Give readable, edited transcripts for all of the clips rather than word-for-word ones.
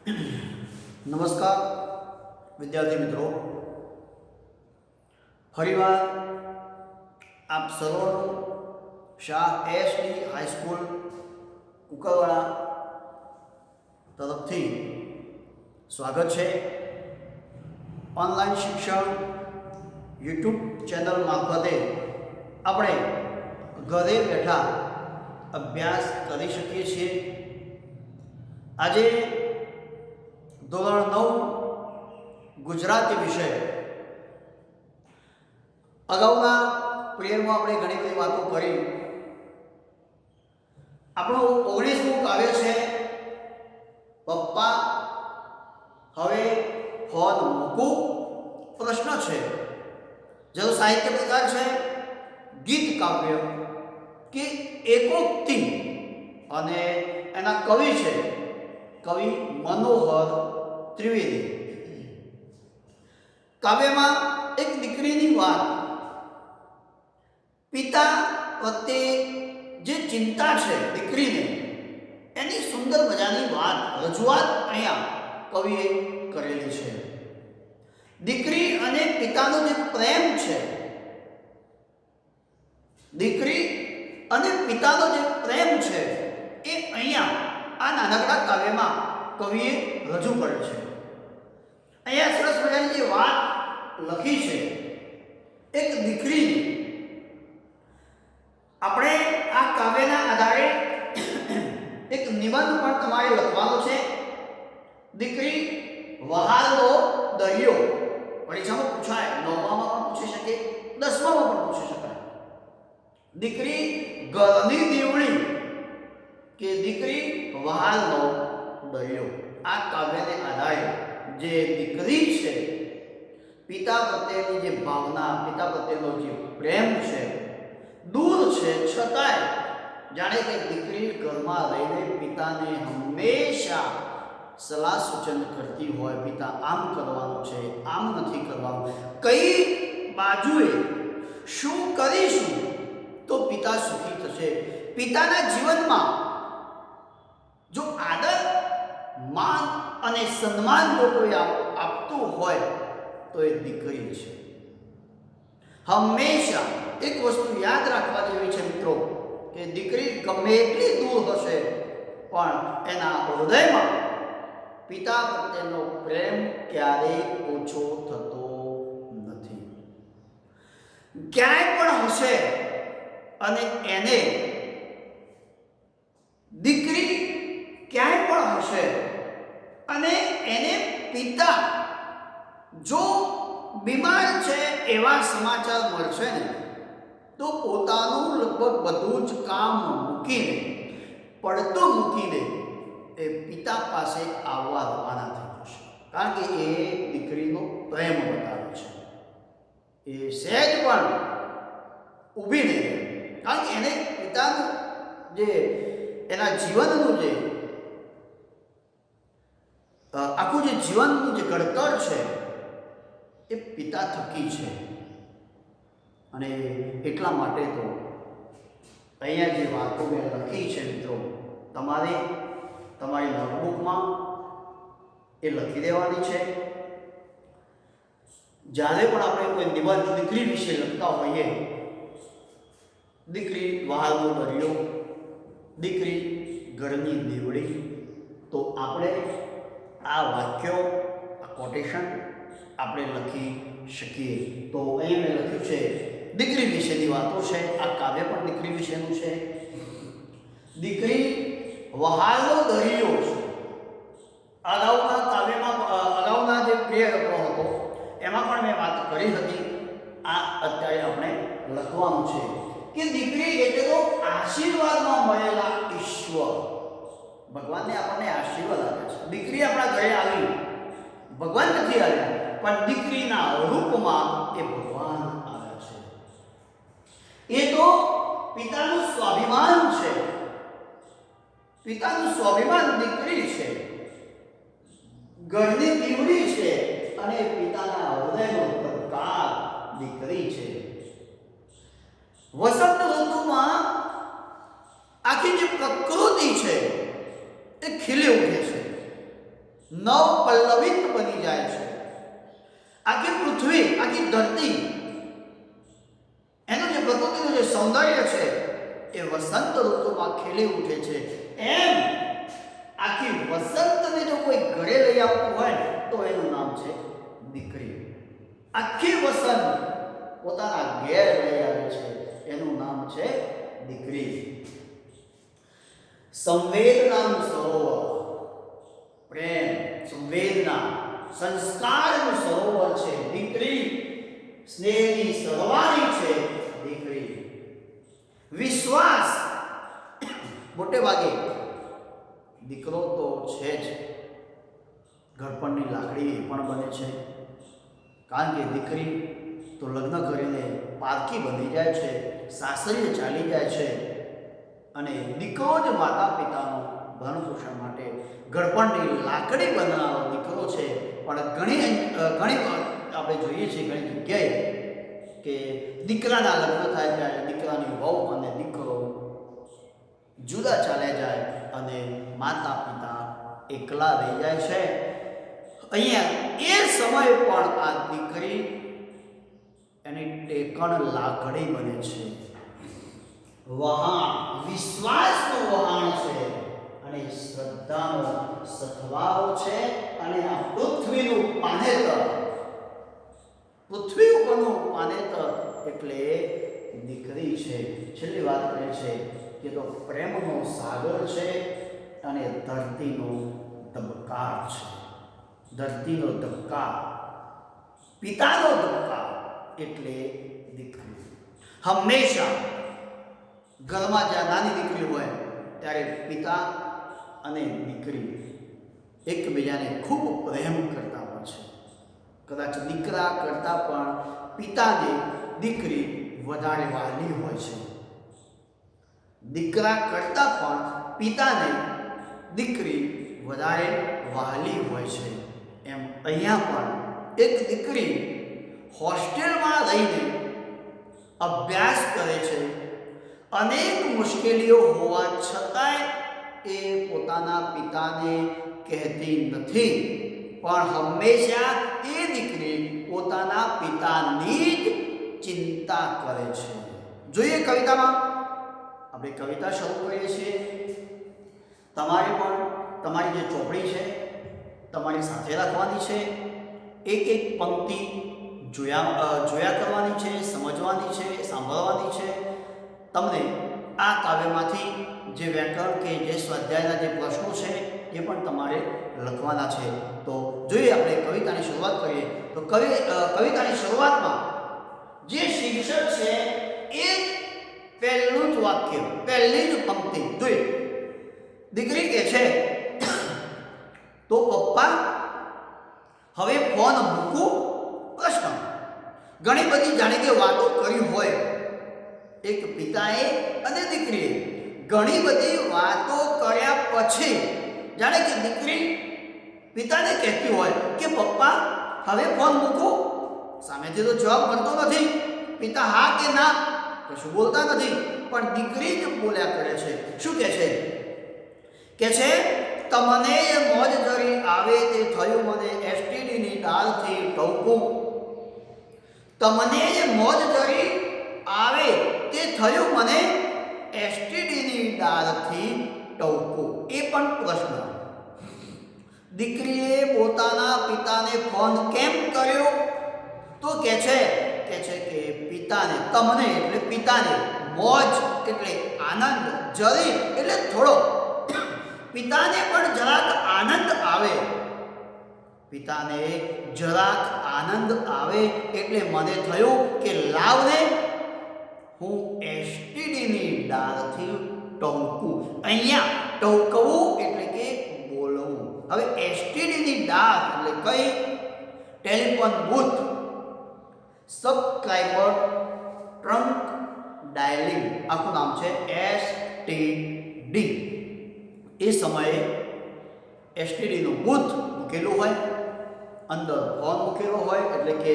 નમસ્કાર વિદ્યાર્થી મિત્રો, ફરીવાર આપ સર્વનું શાહ એસડી હાઈસ્કૂલ કુકરવાડા તરફથી સ્વાગત છે. ઓનલાઈન શિક્ષણ યુટ્યુબ ચેનલ મારફતે આપણે ઘરે બેઠા અભ્યાસ કરી શકીએ છીએ. આજે ધોરણ 9 ગુજરાતી વિષય. અગાઉના પિરિયડમાં આપણે ઘણી બધી વાતો કરી. આપણું 19મું કાવ્ય છે પપ્પા હવે ફોન મૂકું. પ્રશ્ન છે, જેનો સાહિત્ય પ્રકાર છે ગીત કાવ્ય કે એકોક્તિ, અને એના કવિ છે કવિ મનોહર ત્રિવેદી. કાવ્યમાં એક દીકરીની વાત, પિતા પ્રત્યે જે ચિંતા છે દીકરીને, એની સુંદર મજાની વાત રજૂઆત અહીંયા કવિએ કરેલી છે. દીકરી અને પિતાનો જે પ્રેમ છે, દીકરી અને પિતાનો જે પ્રેમ છે એ અહીંયા આ નાનકડા કાવ્યમાં કવિએ રજૂ કરે છે. અહીંયા સરસ મજાની જે વાત લખી છે એક દીકરીની. આપણે આ કાવ્યના આધારે એક નિબંધ પણ તમારે લખવાનો છે. દીકરી વહાલનો દરિયો. પરીક્ષામાં પૂછાય, 9માં પણ પૂછી શકે, 10માં પણ પૂછી શકાય. દીકરી ઘરની દીવડી કે દીકરી વહાલનો દરિયો. આ કાવ્યને આધારે જે દીકરી છે, પિતા પ્રત્યેની જે ભાવના, પિતા પ્રત્યેનો જે પ્રેમ છે, દૂર છે છતાંય જાણે કે દીકરી ઘરમાં રહીને પિતાને હંમેશા સલાહ સૂચન કરતી હોય. પિતા આમ કરવાનું છે, આમ નથી કરવાનું, કઈ બાજુએ શું કરીશું તો પિતા સુખી થશે. પિતાના જીવનમાં જો આદર, માન અને સન્માન જો કોઈ આપતું હોય તો એ દીકરી છે. હંમેશા એક વસ્તુ યાદ રાખવા જેવી છે મિત્રો, કે દીકરી ગમે એટલી દૂર હશે પણ એના હૃદયમાં પિતા પ્રત્યેનો પ્રેમ ક્યારેય ઓછો થતો નથી. ક્યાંય પણ હશે અને એને દીકરી ક્યાંય પણ હશે અને એને પિતા જો બીમાર છે એવા સમાચાર મળશે ને, તો પોતાનું લગભગ બધું જ કામ મૂકીને, પડતું મૂકીને એ પિતા પાસે આવવા રવાના થઈ જશે. કારણ કે એ દીકરીનો પ્રેમ બતાવે છે. એ સહેજ પણ ઊભી નહીં રહે. કારણ કે એને પિતાનું જે એના જીવનનું જે આખું જે જીવનનું જે ઘડતર છે એ પિતા થકી છે. અને એટલા માટે તો અહીંયા જે વાતો મેં લખી છે મિત્રો, તમારે તમારી નોટબુકમાં એ લખી દેવાની છે. જ્યારે પણ આપણે કોઈ નિબંધ દીકરી વિશે લખતા હોઈએ, દીકરી વહાલનો દરિયો, દીકરી ઘરની દીવડી, તો આપણે આ વાક્યો, આ કોટેશન આપણે લખી શકીએ. તો અહીં મેં લખ્યું છે દીકરી વિશેની વાતો છે. આ કાવ્ય પણ દીકરી વિશેનું છે. દીકરી વહાલનો દરિયો છે. અગાઉના કાવ્યમાં, અગાઉના જે પ્રિય હતો એમાં પણ મેં વાત કરી હતી. આ અત્યારે આપણે લખવાનું છે કે દીકરી એટલે તો આશીર્વાદમાં મળેલા ઈશ્વર. ભગવાનને આપણને આશીર્વાદ આપે છે. દીકરી આપણા ઘરે આવી, ભગવાન નથી આવ્યા, પણ દીકરીના રૂપમાં એ ભગવાન આવ્યા છે. એ તો પિતાનું સ્વાભિમાન છે. પિતાનું સ્વાભિમાન દીકરી છે, ઘરની દીવડી છે, અને પિતાના હૃદયનો પ્રકાર દીકરી છે. વસંત ઋતુમાં આખી જે પ્રકૃતિ છે એ ખીલી ઉઠે છે. નવ પલ્લવિત બની જાય છે. આખી પૃથ્વી, આખી ધરતી, એનું જે પ્રકૃતિનું જે સૌંદર્ય છે એ વસંત ઋતુમાં ખીલી ઉઠે છે. એમ આખી વસંતને જો કોઈ ઘરે લઈ આવતું હોય તો એનું નામ છે દીકરી. આખી વસંત પોતાના ઘેર લઈ આવે છે, એનું નામ છે દીકરી. સંવેદનાનું સરોવર, પ્રેમ, સંવેદના, સંસ્કારનું સરોવર છે દીકરી. સ્નેહની સરવાણી છે દીકરી. વિશ્વાસ, મોટે ભાગે દીકરો તો છે જ, ઘડપણની લાકડી પણ બને છે. કારણ કે દીકરી તો લગ્ન કરીને પારકી બની જાય છે, સાસરીએ ચાલી જાય છે, અને દીકરો જ માતા પિતાનું ભરણ પોષણ માટે ઘડપણની લાકડી બનનારો દીકરો છે. પણ ઘણી વાર આપણે જોઈએ છીએ ઘણી જગ્યાએ કે દીકરાના લગ્ન થાય ત્યારે દીકરાની વહુ અને દીકરો જુદા ચાલ્યા જાય અને માતા પિતા એકલા રહી જાય છે. અહીંયા એ સમય પણ આ દીકરી એની ટેકણ લાકડી બને છે. વહાણ, વિશ્વાસનું વહાણ છે અને શ્રદ્ધાનો સથવારો છે. અને આ પૃથ્વીનું પાનેતર, પૃથ્વી ઉપરનું પાનેતર એટલે દીકરી છે. છેલ્લી વાત કરે છે કે તો પ્રેમનો સાગર છે અને ધરતીનો ધબકાર છે. ધરતીનો ધબકાર, પિતાનો ધબકાર એટલે દીકરી. હંમેશા ઘરમાં જ્યાં નાની દીકરી હોય ત્યારે પિતા અને દીકરી એકબીજાને ખૂબ પ્રેમ કરતા હોય છે. કદાચ દીકરા કરતાં પણ પિતાને દીકરી વધારે વહાલી હોય છે. દીકરા કરતાં પણ પિતાને દીકરી વધારે વહાલી હોય છે. એમ અહીંયા પણ એક દીકરી હોસ્ટેલમાં રહીને અભ્યાસ કરે છે. અનેક મુશ્કેલીઓ હોવા છતાંય એ પોતાના પિતાને કહેતી નથી, પણ હંમેશા એ દીકરી પોતાના પિતાની જ ચિંતા કરે છે. જોઈએ કવિતામાં, આપણે કવિતા શરૂ કરીએ છીએ. તમારે પણ તમારી જે ચોપડી છે તમારી સાથે રાખવાની છે. એક એક પંક્તિ જોયા કરવાની છે, સમજવાની છે, સાંભળવાની છે. તમને આ કાવ્યમાંથી જે વ્યાકરણ કે જે સ્વાધ્યાયના જે પ્રશ્નો છે એ પણ તમારે લખવાના છે. તો જોઈએ આપણે કવિતાની શરૂઆત કરીએ. તો કવિતાની શરૂઆતમાં જે શીર્ષક છે એ પહેલું જ વાક્ય, પહેલી જ પંક્તિ જોઈએ. દીકરી કહે છે, તો પપ્પા હવે ફોન મૂકું? પ્રશ્ન. ઘણી બધી જાણે કે વાતો કરી હોય એક પિતાએ અને દીકરીએ. ઘણી બધી વાતો કર્યા પછી જાણે કે દીકરી પિતાને કહેતી હોય કે પપ્પા હવે ફોન મૂકું? સામેથી તો જવાબ મળતો નથી. પિતા હા કે ના કશું બોલતા નથી, પણ દીકરી જ બોલ્યા કરે છે. શું કહે છે? કે છે, તમને મોજ જરી આવે તે થયું મને એસટીડીની ડાળથી ટવકું. તમને મોજ જરી આવે તે થયું મને એસટીડીની ડાળથી ટવકું. એ પણ પ્રશ્ન. દીકરીએ પોતાના પિતાને ફોન કેમ કર્યો? તો કહે છે કે પિતાને, તમને એટલે પિતાને, મોજ એટલે આનંદ, જરી એટલે થોડો. પિતાને પણ જરાક આનંદ આવે. પિતાને જરાક આનંદ આવે એટલે મને થયું કે લાવને હું એસટીડીની ડાળથી ટવકું. અહીંયા ટવકવું એટલે કે બોલવું. હવે એસટીડીની ડાળ એટલે કઈ? ટેલિફોન બૂથ, સબસ્ક્રાઇબર ટ્રંક ડાયલિંગ, આખું નામ છે એસટીડી. એ સમયે એસટીડીનું બૂથ મૂકેલું હોય, અંદર ફોન મૂકેલો હોય, એટલે કે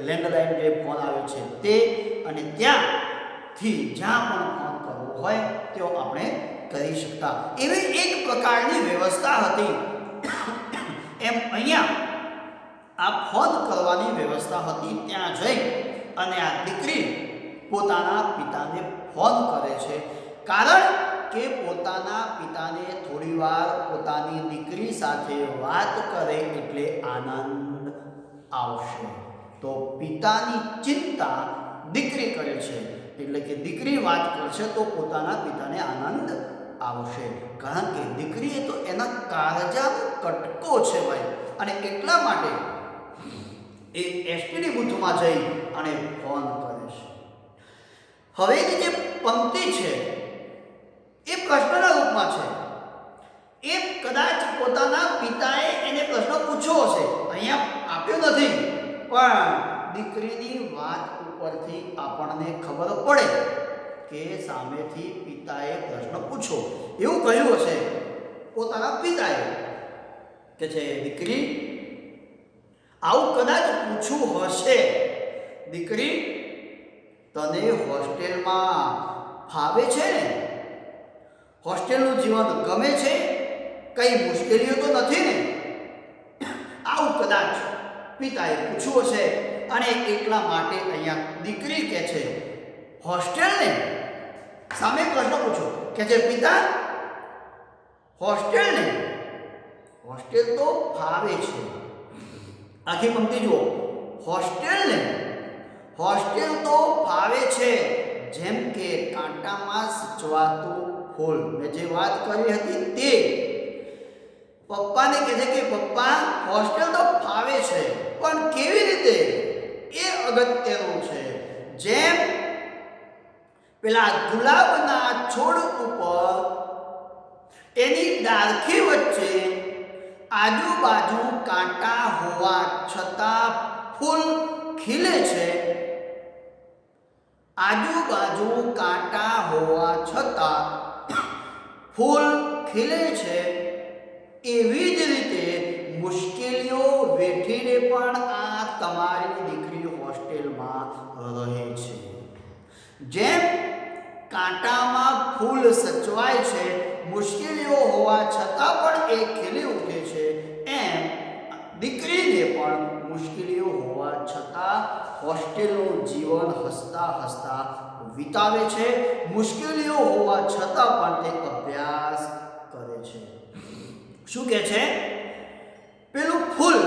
લેન્ડલાઇન જે ફોન આવે છે તે, અને ત્યાંથી જ્યાં પણ ફોન કરવો હોય તેઓ આપણે કરી શકતા. એવી એક પ્રકારની વ્યવસ્થા હતી. એમ અહીંયા આ ફોન કરવાની વ્યવસ્થા હતી, ત્યાં જઈ અને આ દીકરી પોતાના પિતાને ફોન કરે છે, કારણ કે પોતાના પિતાને થોડીવાર પોતાની દીકરી સાથે વાત કરે એટલે આનંદ આવશે. તો પિતાની ચિંતા દીકરી કરે છે, એટલે કે દીકરી વાત કરશે તો પોતાના પિતાને આનંદ આવશે, કારણ કે દીકરી એ તો એના કાળજાનો કટકો છે ભાઈ, અને એટલા માટે એ એસટીડી બૂથમાં જઈ અને ફોન કરે છે. હવેની જે પંક્તિ છે એ પ્રશ્નના રૂપમાં છે. એ કદાચ પોતાના પિતાએ એને પ્રશ્ન પૂછ્યો હશે, અહીંયા આપ્યો નથી, પણ દીકરીની વાત ઉપરથી આપણને ખબર પડે કે સામેથી પિતાએ પ્રશ્ન પૂછ્યો. એવું કહ્યું હશે પોતાના પિતાએ કે છે, દીકરી આવું કદાચ પૂછવું હશે, દીકરી તને હોસ્ટેલમાં ફાવે છે ને? હોસ્ટેલનું જીવન ગમે છે? કઈ મુશ્કેલીઓ તો નથી ને? આવું કદાચ પિતાએ પૂછ્યું હશે, અને એટલા માટે અહીંયા દીકરી કહે છે હોસ્ટેલને. સામે પ્રશ્ન પૂછો કે છે પિતા હોસ્ટેલને? હોસ્ટેલ તો ફાવે છે. આખી પંક્તિ જુઓ, હોસ્ટેલને, હોસ્ટેલ તો ફાવે છે, જેમ કે કાંટામાં સચવાતું ફૂલ. મેં જે વાત કરી હતી તે પપ્પાને કહે છે કે પપ્પા હોસ્ટેલ તો ફાવે છે, પણ કેવી રીતે એ અગત્યનું છે. જેમ પેલા ગુલાબના છોડ ઉપર એની ડાળખી વચ્ચે આજુબાજુ કાંટા હોવા છતાં ફૂલ ખીલે છે, આજુબાજુ કાંટા હોવા છતાં ફૂલ ખીલે છે, એવી જ રીતે મુશ્કેલીઓ વેઠીને પણ આ તમારી દીકરી હોસ્ટેલમાં રહે છે. જેમ કાંટામાં ફૂલ સચવાય છે, મુશ્કેલીઓ હોવા છતાં પણ એ ખીલી ઉઠે છે, એમ દીકરીને પણ મુશ્કેલીઓ હોવા છતાં હોસ્ટેલનું જીવન હસતા હસતા વિતાવે છે. મુશ્કેલીઓ હોવા છતાં પણ તે અભ્યાસ કરે છે. શું કહે છે? પેલું ફૂલ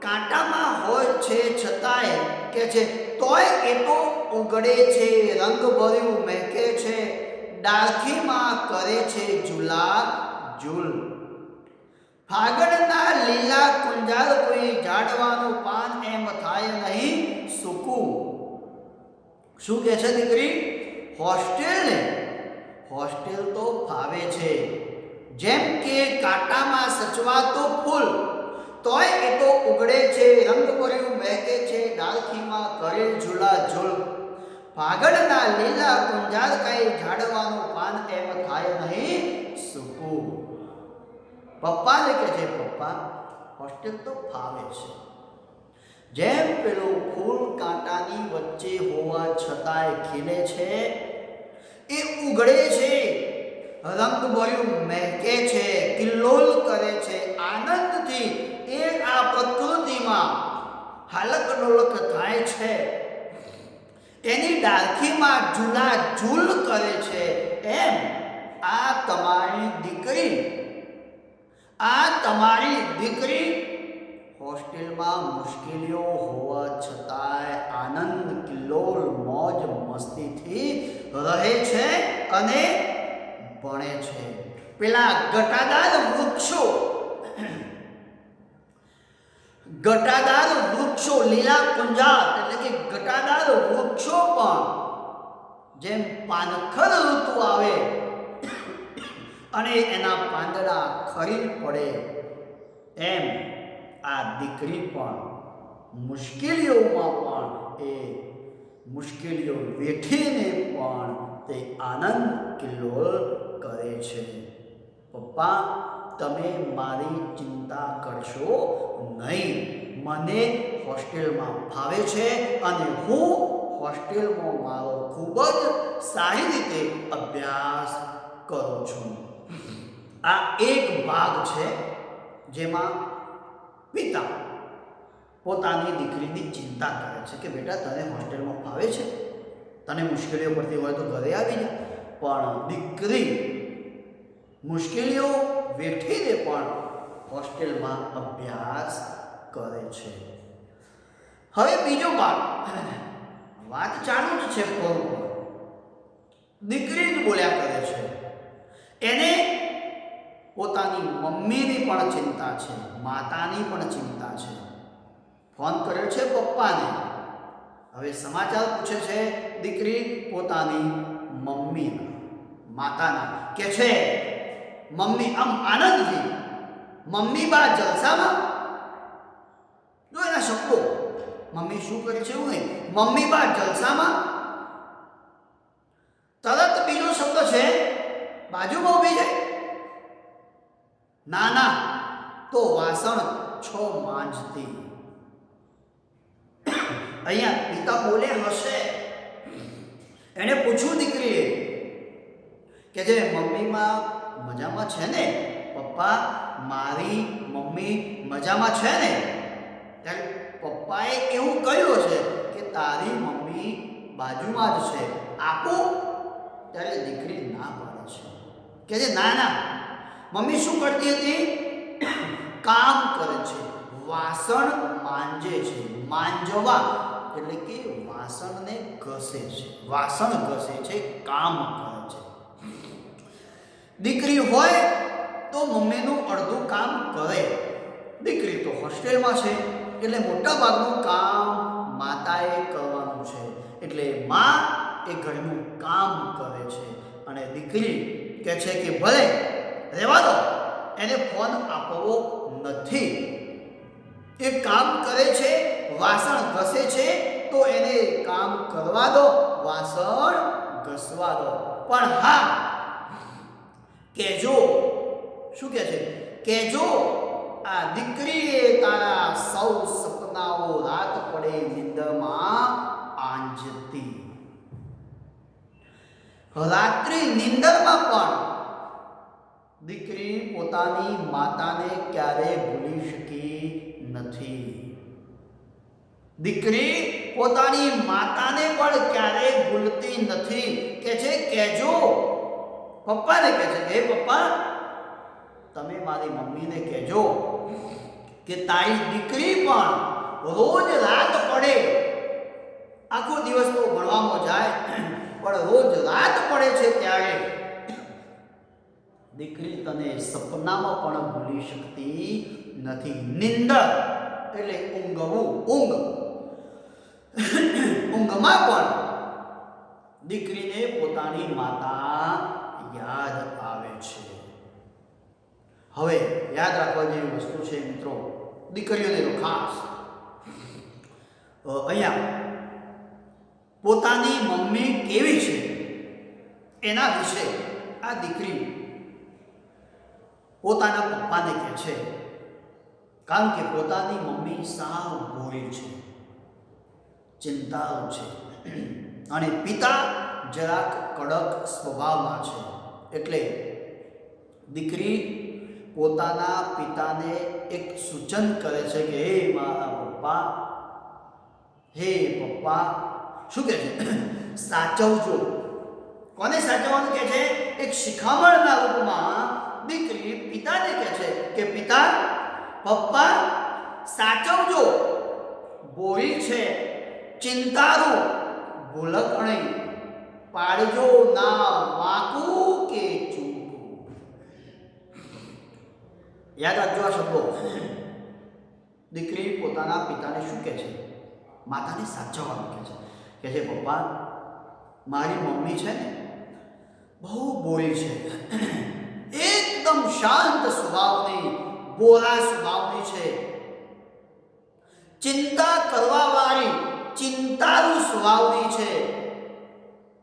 કાંટામાં હોય છે છતાંય કે છે તોય એ તો ઉગડે છે, રંગભર્યું મહેકે છે, ડાળખીમાં કરે છે ઝૂલા ઝૂલ. ફાગણના લીલા કુંજાર કોઈ ઝાડવાનું પાન એમ થાય નહીં સૂકું. શું કહે છે દીકરી? હોસ્ટેલને, હોસ્ટેલ તો ફાવે છે, જેમ કે કાંટામાં સચવાતો ફૂલ, તોય એ તો ઉગડે છે, રંગભર્યું મહેકે છે, ડાળખીમાં કરે ઝૂલા ઝૂલ. ફાગણના લીલા કુંજાર કઈ ઝાડવાનું પાન એમ થાય નહીં સૂકું. પપ્પાને કહે છે પપ્પા હોસ્ટેલ તો ફાવે છે, જેમ પેલું ફૂલ કાંટાની વચ્ચે હોવા છતાંય ખીલે છે, એ ઉગડે છે, રંગભર્યું મહેકે છે, કિલ્લોલ કરે છે, આનંદથી એ આ પ્રકૃતિમાં હાલક ડોલક થાય છે, એની ડાળખીમાં ઝૂલા ઝૂલ કરે છે. એમ આ તમારી દીકરી, આ તમારી દીકરી હોસ્ટેલમાં મુશ્કેલીઓ હોવા છતાંય આનંદ કિલ્લોલ મોજ મસ્તીથી રહે છે અને ભણે છે. પેલા ઘટાદાર વૃક્ષો લીલા કુંજાર એટલે કે ઘટાદાર વૃક્ષો પણ જેમ પાનખર ઋતુ આવે અને એના પાંદડા ખરી પડે, એમ આ દીકરી પણ મુશ્કેલીઓમાં પણ એ મુશ્કેલીઓ વેઠીને પણ તે આનંદ કિલ્લોલ કરે છે. પપ્પા તમે મારી ચિંતા કરશો નહીં, મને હોસ્ટેલમાં ફાવે છે અને હું હોસ્ટેલમાં મારો ખૂબ જ સારી રીતે અભ્યાસ કરું છું. આ એક ભાગ છે જેમાં પિતા પોતાની દીકરીની ચિંતા કરે છે કે બેટા તને હોસ્ટેલમાં ફાવે છે, તને મુશ્કેલીઓ પડતી હોય તો ઘરે આવી જા. પણ દીકરી મુશ્કેલીઓ વેઠીને પણ હોસ્ટેલમાં અભ્યાસ કરે છે. હવે બીજો ભાગ, વાત ચાલુ જ છે. દીકરી જ બોલ્યા કરે છે. એને પોતાની મમ્મીની પણ ચિંતા છે, માતાની પણ ચિંતા છે. ફોન કર્યો છે પપ્પાને. હવે સમાચાર પૂછે છે દીકરી પોતાની મમ્મીના, માતાના. કે છે મમ્મી આમ આનંદથી, મમ્મી બા જલસામાં. જો એના શબ્દો, મમ્મી શું કરે છે એવું નહીં, મમ્મી બા જલસામાં. તરત બીજો શબ્દ છે બાજુમાં ઊભી જાય, ના ના તો વાસણ છો માંજતી. અહીંયા પિતા બોલે હશે. એને પૂછ્યું દીકરીએ કે જે મમ્મીમાં મજામાં છે ને, પપ્પા મારી મમ્મી મજામાં છે ને? ત્યારે પપ્પાએ એવું કહ્યું છે કે તારી મમ્મી બાજુમાં જ છે, આપું? ત્યારે દીકરી ના પાડે છે કે જે ના ના, મમ્મી શું કરતી હતી? કામ કરે છે, વાસણ માંજે છે. માંજવા એટલે કે વાસણને ઘસે છે, વાસણ ઘસે છે, કામ કરે છે. દીકરી હોય તો મમ્મીનું અડધું કામ કરે. દીકરી તો હોસ્ટેલમાં છે એટલે મોટા ભાગનું કામ માતાએ કરવાનું છે. એટલે માં એ ઘરનું કામ કરે છે અને દીકરી કહે છે કે ભલે રહેવા દો, એને ફોન આપવો નથી. એ કામ કરે છે, વાસણ ઘસે છે તો એને કામ કરવા દો, વાસણ ઘસવા દો. પણ હા કહેજો, શું કહે છે? કહેજો આ દીકરીએ તારા સૌ સપનાઓ રાત પડે નિંદરમાં આંજતી. રાત્રિ નિંદરમાં પણ દીકરી પોતાની માતાને ક્યારે ભૂલી શકી નથી. દીકરી પોતાની માતાને પણ ક્યારેય ભૂલતી નથી. કે છે કહેજો, પપ્પાને કહે છે, હે પપ્પા તમે મારી મમ્મીને કહેજો કે તારી દીકરી પણ રોજ રાત પડે, આખો દિવસ તો ભણવામાં જાય પણ રોજ રાત પડે છે ત્યારે દીકરી તને સપનામાં પણ ભૂલી શકતી નથી. નિંદર એટલે ઊંઘવું, ઊંઘ. ઊંઘમાં પણ દીકરીને પોતાની માતા યાદ આવે છે. હવે યાદ રાખવા જેવી વસ્તુ છે મિત્રો, દીકરીઓને તો ખાસ. અહીંયા પોતાની મમ્મી કેવી છે એના વિશે આ દીકરી પોતાના પપ્પાને કહે છે. કારણ કે પોતાની મમ્મી સાવ ભોળી છે, ચિંતાળુ છે અને પિતા જરાક કડક સ્વભાવના છે. એટલે દીકરી પોતાના પિતાને એક સૂચન કરે છે કે હે મારા પપ્પા, હે પપ્પા, શું કહે છે? સાચવજો. કોને સાચવવાનું કહે છે? એક શિખામણના રૂપમાં દીકરી પિતાને કહે છે કે પિતા, પપ્પા સાચવજો, બોરી છે, ચિંતાળુ, ભૂલકણી, પાડજો ના વાંકું કે ચૂકું. યાદ રાખજો આ શબ્દો. દીકરી પોતાના પિતાને શું કહે છે? માતાને સાચવવાનું કહે છે. કે છે પપ્પા મારી મમ્મી છે ને બહુ બોલી છે, એકદમ શાંત સ્વભાવની, બોલા સ્વભાવની છે, ચિંતા કરવા વાળી, ચિંતાળુ સ્વભાવની છે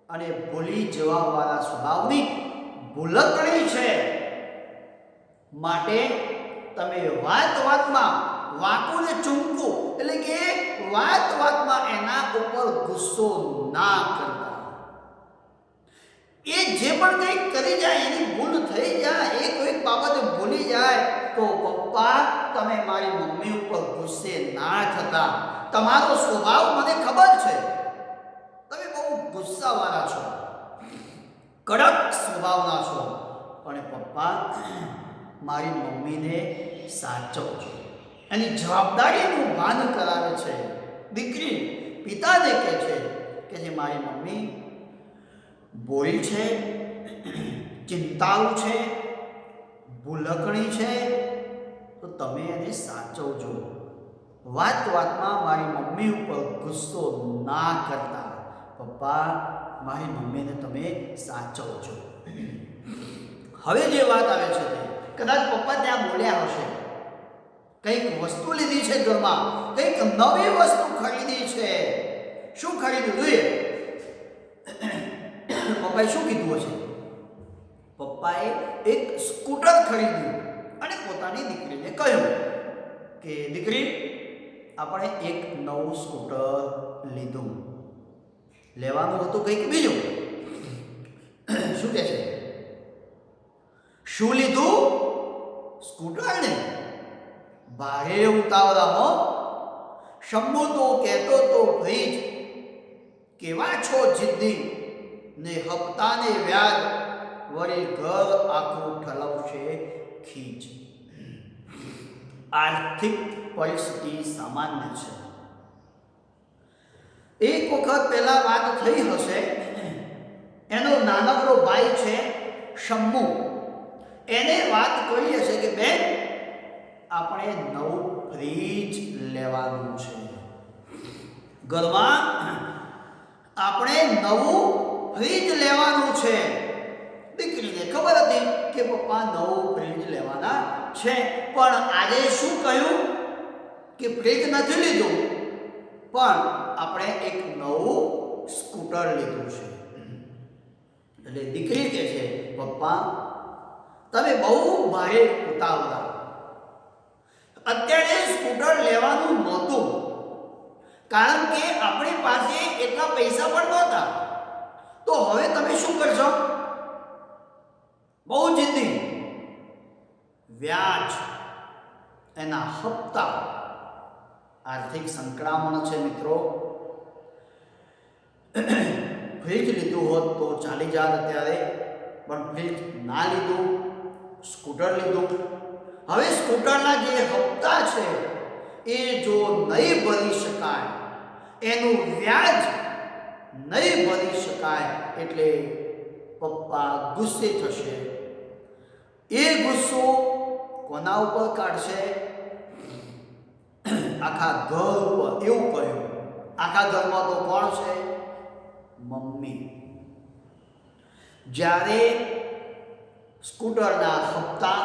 અને ભૂલી જવા વાળા સ્વભાવની ભૂલકણી છે. માટે તમે વાત વાતમાં વાંકું ને ચૂંકું એટલે કે વાત વાતમાં એના ઉપર ગુસ્સો ના કરતા. એ જે પણ કંઈક કરી જાય, એની ભૂલ થઈ જાય, એ કોઈક બાબતે ભૂલી જાય તો પપ્પા તમે મારી મમ્મી ઉપર ગુસ્સે ના થતા. તમારો સ્વભાવ મને ખબર છે, તમે બહુ ગુસ્સાવાળા છો, કડક સ્વભાવના છો. પણ પપ્પા, મારી મમ્મીને સાચવજો. એની જવાબદારીનું ભાન કરાવે છે. દીકરી પિતાને કહે છે કે જે મારી મમ્મી બોળી છે, ચિંતાળુ છે, ભૂલકણી છે, તો તમે એને સાચવજો. વાત વાતમાં મારી મમ્મી ઉપર ગુસ્સો ના કરતા. પપ્પા, મારી મમ્મીને તમે સાચવજો. હવે જે વાત આવે છે તે કદાચ પપ્પા ત્યાં બોલ્યા હશે, કંઈક વસ્તુ લીધી છે ઘરમાં, કંઈક નવી વસ્તુ ખરીદી છે. શું ખરીદ્યું જોઈએ? પપ્પાએ શું કીધું હશે? પપ્પાએ એક સ્કૂટર ખરીદ્યું અને પોતાની દીકરીને કહ્યું કે દીકરી, આપણે એક નવું સ્કૂટર લીધું. લેવાનું હતું કંઈક બીજું. શું કહે છે? શું લીધું? સ્કૂટર ને. ભારે ઉતાવળામાં શંભુ તો કહેતો તો ભાઈ જ, કેવા છો જિદ્દી, ને હપ્તાને વ્યાજ, વળી ઘર આખું ઠલવશે ખીચ. આર્થિક પરિસ્થિતિ સામાન્ય છે. એક વખત પહેલા વાત થઈ હશે. એનો નાનકડો ભાઈ છે શંભુ, એને વાત કરી હશે કે બેન, આપણે નવું ફ્રીજ લેવાનું છે. ઘરમાં આપણે નવું ફ્રીજ લેવાનું છે. દીકરીને ખબર હતી કે પપ્પા નવું ફ્રીજ લેવાના છે, પણ આજે શું કહ્યું કે ફ્રીજ નથી લીધું, પણ આપણે એક નવું સ્કૂટર લીધું છે. એટલે દીકરી કહે છે, પપ્પા, તમે બહુ ભારે ઉતાવળા. અત્યારે સ્કૂટર લેવાનું નહોતું, કારણ કે આપણી પાસે એટલા પૈસા પણ નહોતા. તો હવે તમે શું કરશો? બહુ જિદ્દી. વ્યાજ, એના હપ્તા, આર્થિક સંકળામણ છે મિત્રો. ફ્રીજ લીધું હોત તો ચાલી જાત અત્યારે, પણ ફ્રીજ ના લીધું, સ્કૂટર લીધું. હવે સ્કૂટરના જે હપ્તા છે એ જો નહીં ભરી શકાય, એનું વ્યાજ નહીં ભરી શકાય, એટલે પપ્પા ગુસ્સે થશે. એ ગુસ્સો કોના ઉપર કાઢશે? આખા ઘર ઉપર. એવું કહ્યું, આખા ઘરમાં તો કોણ છે? મમ્મી. જ્યારે સ્કૂટરના હપ્તા,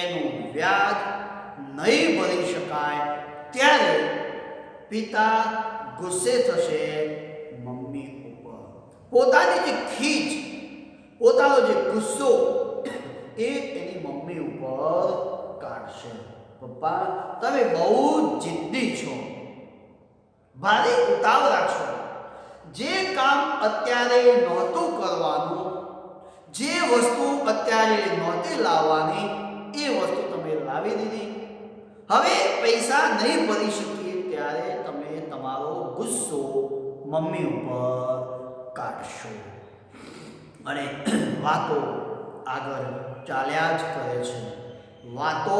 એનું વ્યાજ નહીં ભરી શકાય, ત્યારે પિતા ગુસ્સે થશે મમ્મી ઉપર. પોતાની જે ખીચ, પોતાનો જે ગુસ્સો એ એની મમ્મી ઉપર કાઢશે. પપ્પા, તમે બહુ જિદ્દી છો, ભારે ઉતાવળા છો. જે કામ અત્યારે નહોતું કરવાનું, જે વસ્તુ અત્યારે નહોતી લાવવાની, એ વસ્તુ તમે લાવી દીધી. હવે પૈસા નહીં ભરી શકીએ ત્યારે તમે તમારો ગુસ્સો મમ્મી ઉપર કાઢશો. અને વાતો આગળ ચાલ્યા જ કરે છે. વાતો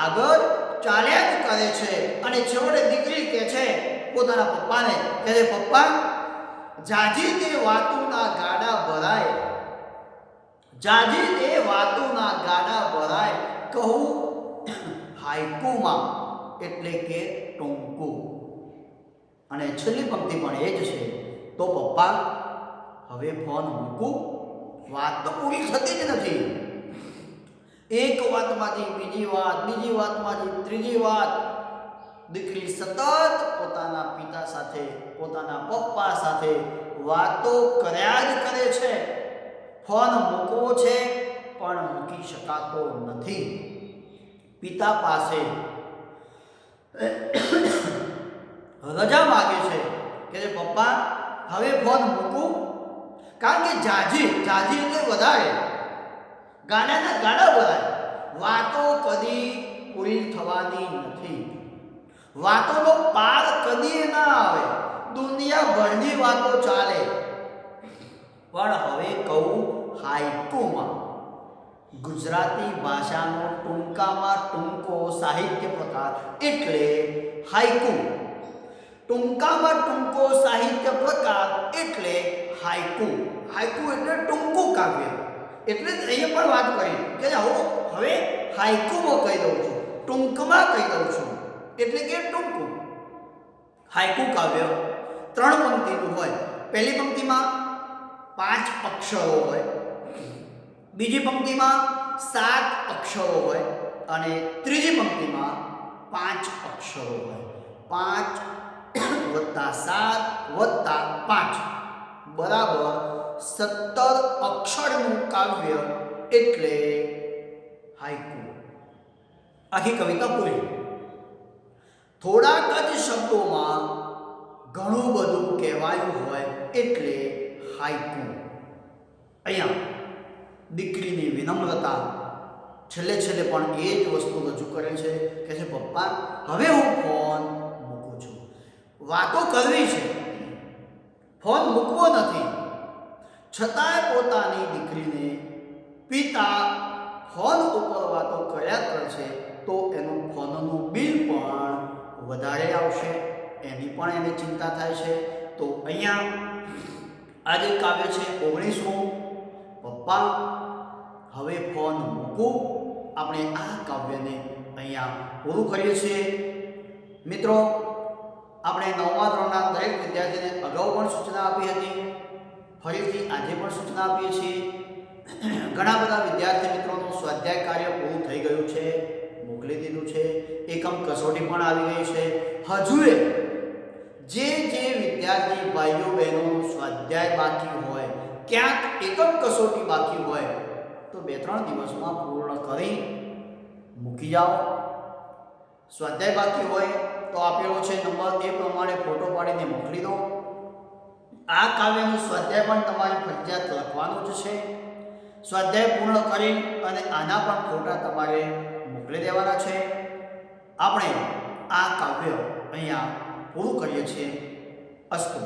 આગળ ચાલ્યા જ કરે છે. અને છેવટે દીકરી કહે છે પોતાના પપ્પાને, કહે છે, પપ્પા, જાજી તે વાતોના ગાડા ભરાય, જાજી તે વાતોના ગાડા ભરાય, કહું હાઈકુમાં, એટલે કે ટૂંકું. અને છેલ્લી પંક્તિ પણ એ જ છે, તો પપ્પા, હવે ફોન મૂકું. વાત તો પૂરી થતી જ નથી. એક વાતમાંથી બીજી વાત, બીજી વાતમાંથી ત્રીજી વાત. દીકરી સતત પોતાના પિતા સાથે, પોતાના પપ્પા સાથે વાતો કર્યા જ કરે છે. ફોન મૂકવો છે પણ મૂકી શકાતો નથી. પિતા પાસે રજા માગે છે કે પપ્પા, હવે ફોન મૂકું. કારણ કે જાજી એટલે વધારે, ગાડાના ગાડા ભરાય. વાતો કદી પૂરી થવાની નથી. વાતોનો પાર કદી ના આવે, દુનિયાભરની વાતો ચાલે, પણ હવે કહું હાઈકુમાં, ગુજરાતી ભાષાનો ટૂંકામાં ટૂંકો સાહિત્ય પ્રકાર એટલે હાઈકુ. ટૂંકામાં ટૂંકો સાહિત્ય પ્રકાર એટલે હાઈકુ. હાઈકુ એટલે ટૂંકું કાવ્ય. એટલે જ અહીંયા પણ વાત કરી કે હવે હાઈકુમાં કહી દઉં છું, ટૂંકમાં કહી દઉં છું, એટલે કે ટૂંકું. હાઈકુ કાવ્ય 3 પંક્તિનું હોય. પહેલી પંક્તિમાં 5 અક્ષરો હોય, બીજી પંક્તિમાં 7 અક્ષરો હોય અને ત્રીજી પંક્તિમાં 5 અક્ષરો હોય. 5 + 7 + 5 બરાબર 17 અક્ષરનું કાવ્ય એટલે હાઈકુ. આખી કવિતા પૂરી. થોડાક જ શબ્દોમાં ઘણું બધું કહેવાયું હોય એટલે હાઈકુ. અહીંયા દીકરીની વિનમ્રતા છેલ્લે પણ એ જ વસ્તુ રજૂ કરે છે કે છે પપ્પા હવે હું ફોન મૂકું છું. વાતો કરવી છે, ફોન મૂકવો નથી. છતાંય પોતાની દીકરીને પિતા ફોન ઉપર વાતો કર્યા કરશે તો એનું ફોનનું બિલ પણ વધારે આવશે, એની પણ એને ચિંતા થાય છે. તો અહીંયા આજે કાવ્ય છે 19મું, પપ્પા હવે ફોન મૂકું. આપણે આ કાવ્યને અહીંયા પૂરું કરીએ છીએ. મિત્રો, આપણે 9મા ધોરણના દરેક વિદ્યાર્થીને અગાઉ પણ સૂચના આપી હતી, ફરીથી આજે પણ સૂચના આપીએ છીએ. ઘણા બધા વિદ્યાર્થી મિત્રોનું સ્વાધ્યાય કાર્ય પૂરું થઈ ગયું છે, મોકલી દીધું છે. એકમ કસોટી પણ આવી ગઈ છે. હજુ જે વિદ્યાર્થી ભાઈઓ બહેનોનું સ્વાધ્યાય બાકી હોય, ક્યાંક એકમ કસોટી બાકી હોય તો 2-3 દિવસમાં પૂર્ણ કરી મૂકી જાઓ. સ્વાધ્યાય બાકી હોય તો આપેલો છે નંબર એ પ્રમાણે ફોટો પાડીને મોકલી દો. આ કાવ્યનું સ્વાધ્યાય પણ તમારે ફરજિયાત લખવાનું જ છે. સ્વાધ્યાય પૂર્ણ કરી અને આના પણ ફોટા તમારે મોકલી દેવાના છે. આપણે આ કાવ્ય અહીંયા પૂરું કરીએ છીએ. અસ્તુ.